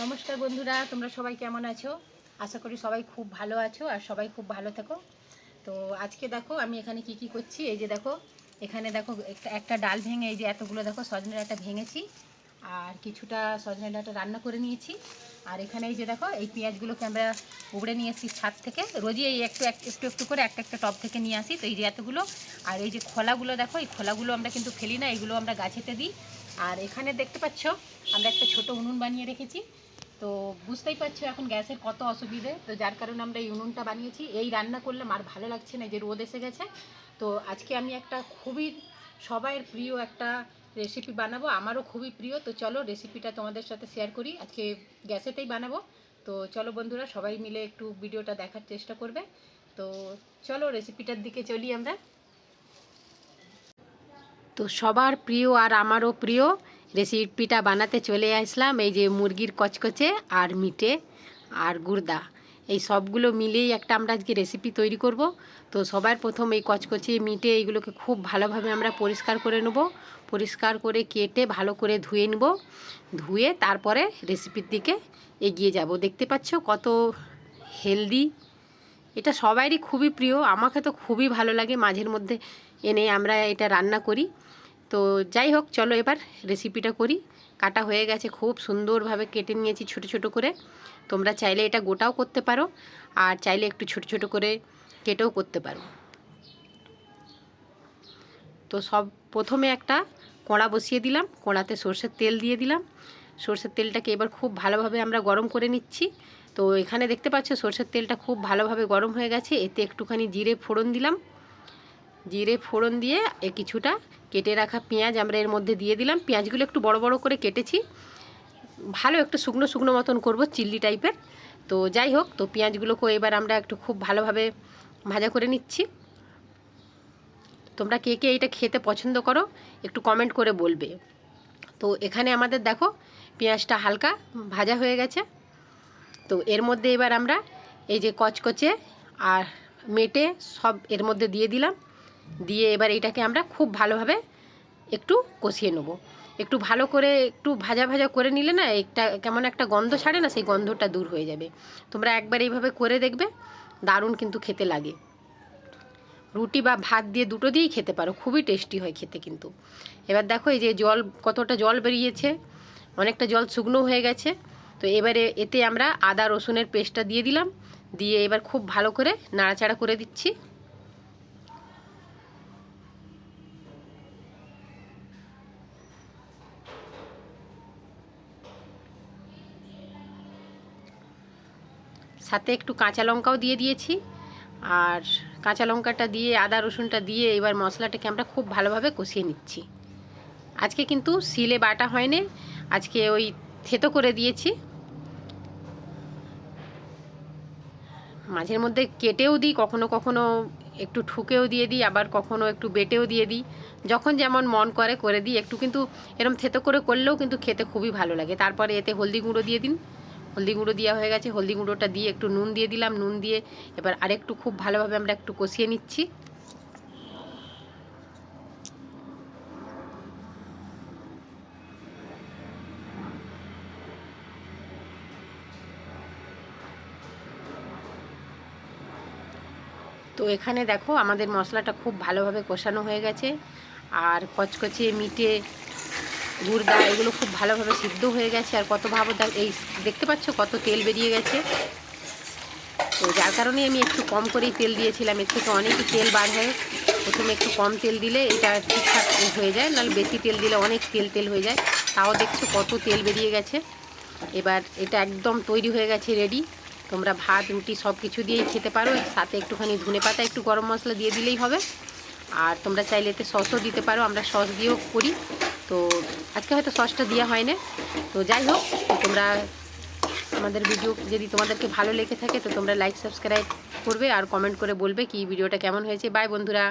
নমস্কার বন্ধুরা, তোমরা সবাই কেমন আছো? আশা করি সবাই খুব ভালো আছো আর সবাই খুব ভালো থাকো। তো আজকে দেখো আমি এখানে কি করছি। এই যে দেখো, এখানে দেখো একটা ডাল ভেঙে, এই যে এতগুলো দেখো সজনে ডাঁটা ভেঙেছি আর কিছুটা সজনে ডাঁটা রান্না করে নিয়েছি। আর এখানে এই যে দেখো, এই পেঁয়াজগুলোকে আমরা উবড়ে নিয়ে এসেছি ছাদ থেকে। রোজই এই একটু একটু করে একটা টব থেকে নিয়ে আসি। তো এই যে এতগুলো, আর এই যে খোলাগুলো দেখো, এই খোলাগুলো আমরা কিন্তু ফেলি না, এগুলো আমরা গাছেতে দিই। আর এখানে দেখতে পাচ্ছ আমরা একটা ছোট উনুন বানিয়ে রেখেছি। তো বুঝতেই পারছো এখন গ্যাসের কত অসুবিধে, তো যার কারণে আমরা এই উনুনটা বানিয়েছি। এই রান্না করলাম আর ভালো লাগছে না, যে রোদ এসে গেছে। তো আজকে আমি একটা খুবই সবাইয়ের প্রিয় একটা রেসিপি বানাবো, আমারও খুবই প্রিয়। তো চলো রেসিপিটা তোমাদের সাথে শেয়ার করি। আজকে গ্যাসেতেই বানাবো। তো চলো বন্ধুরা, সবাই মিলে একটু ভিডিওটা দেখার চেষ্টা করবে। তো চলো রেসিপিটার দিকে চলি আমরা। তো সবার প্রিয় আর আমারও প্রিয় রেসিপিটা বানাতে চলে আসলাম। এই যে মুরগির কচকচে আর মিটে আর গুর্দা, এই সবগুলো মিলেই একটা আমরা আজকে রেসিপি তৈরি করব। তো সবার প্রথম এই কচকচে মিটে এইগুলোকে খুব ভালোভাবে আমরা পরিষ্কার করে নেব। পরিষ্কার করে কেটে ভালো করে ধুয়ে নেব। ধুয়ে তারপরে রেসিপির দিকে এগিয়ে যাব। দেখতে পাচ্ছ কত হেলদি, এটা সবারই খুবই প্রিয়। আমাকে তো খুবই ভালো লাগে, মাঝের মধ্যে এনে আমরা এটা রান্না করি। তো যাই হোক, চলো এবার রেসিপিটা করি। কাটা হয়ে গেছে, খুব সুন্দরভাবে কেটে নিয়েছি ছোট ছোট করে। তোমরা চাইলে এটা গোটাও করতে পারো, আর চাইলে একটু ছোট ছোট করে কেটেও করতে পারো। তো সব প্রথমে একটা কড়া বসিয়ে দিলাম, কড়াতে সরষের তেল দিয়ে দিলাম। সরষের তেলটাকে এবার খুব ভালোভাবে আমরা গরম করে নিচ্ছি। তো এখানে দেখতে পাচ্ছ সরষের তেলটা খুব ভালোভাবে গরম হয়ে গেছে। এতে একটুখানি জিরে ফোড়ন দিলাম। জিরে ফোড়ন দিয়ে কিছুটা কেটে রাখা পেঁয়াজ আমরা এর মধ্যে দিয়ে দিলাম। পেঁয়াজগুলো একটু বড় বড় করে কেটেছি, ভালো একটু শুকনো শুকনো মতন করব, চিল্লি টাইপের। তো যাই হোক, তো পেঁয়াজগুলোকে এবার আমরা একটু খুব ভালোভাবে ভাজা করে নিচ্ছি। তোমরা কে কে এইটা খেতে পছন্দ করো একটু কমেন্ট করে বলবে। তো এখানে আমাদের দেখো পেঁয়াজটা হালকা ভাজা হয়ে গেছে। তো এর মধ্যে এবার আমরা এই যে কচকচে আর মেটে সব এর মধ্যে দিয়ে দিলাম। দিয়ে এবার এটাকে আমরা খুব ভালোভাবে একটু কষিয়ে নেব। একটু ভালো করে একটু ভাজা ভাজা করে নিলে না, একটা কেমন একটা গন্ধ ছাড়ে না, সেই গন্ধটা দূর হয়ে যাবে। তোমরা একবার এইভাবে করে দেখবে, দারুণ কিন্তু খেতে লাগে। রুটি বা ভাত দিয়ে দুটো দিয়েই খেতে পারো, খুবই টেস্টি হয় খেতে কিন্তু। এবার দেখো এই যে জল, কতটা জল বেরিয়েছে, অনেকটা জল শুকনো হয়ে গেছে। তো এবারে এতে আমরা আদা রসুনের পেস্টটা দিয়ে দিলাম। দিয়ে এবার খুব ভালো করে নাড়াচাড়া করে দিচ্ছি। সাথে একটু কাঁচা লঙ্কাও দিয়ে দিয়েছি। আর কাঁচা লঙ্কাটা দিয়ে আদা রসুনটা দিয়ে এবার মশলাটাকে আমরা খুব ভালোভাবে কষিয়ে নিচ্ছি। আজকে কিন্তু শিলে বাটা হয়নি, আজকে ওই থেতো করে দিয়েছি। মাঝের মধ্যে কেটেও দিই, কখনো কখনো একটু ঠুকেও দিয়ে দিই, আবার কখনো একটু বেটেও দিয়ে দিই, যখন যেমন মন করে দিই একটু। কিন্তু এরম থেতো করে করলেও কিন্তু খেতে খুবই ভালো লাগে। তারপরে এতে হলদি গুঁড়ো দিয়ে দিন। হলদি গুঁড়ো দেওয়া হয়ে গেছে, হলদি গুঁড়োটা দিয়ে একটু নুন দিয়ে দিলাম। নুন দিয়ে এবার আরেকটু খুব ভালোভাবে আমরা একটু কষিয়ে নিচ্ছি। তো এখানে দেখো আমাদের মশলাটা খুব ভালোভাবে কষানো হয়ে গেছে। আর কচকচে মিটে গুড়দা এগুলো খুব ভালোভাবে সিদ্ধ হয়ে গেছে। আর কত ভাবো, এই দেখতে পাচ্ছ কত তেল বেরিয়ে গেছে। তো যার কারণে আমি একটু কম করেই তেল দিয়েছিলাম, এর থেকে অনেকই তেল বার হয়। প্রথমে একটু কম তেল দিলে এটা ঠিকঠাক হয়ে যায়, নাহলে বেশি তেল দিলে অনেক তেল হয়ে যায়। তাও দেখছো কত তেল বেরিয়ে গেছে। এবার এটা একদম তৈরি হয়ে গেছে, রেডি। তোমরা ভাত রুটি সব কিছু দিয়েই খেতে পারো। সাথে একটুখানি ধনে পাতা একটু গরম মশলা দিয়ে দিলেই হবে। আর তোমরা চাইলে এতে সসও দিতে পারো, আমরা সস দিয়েও করি। তো আজকে হয়তো সসটা দেওয়া হয় না। তো যাই হোক, তোমরা আমাদের ভিডিও যদি তোমাদেরকে ভালো লেগে থাকে তো তোমরা লাইক সাবস্ক্রাইব করবে আর কমেন্ট করে বলবে কি ভিডিওটা কেমন হয়েছে। বাই বন্ধুরা।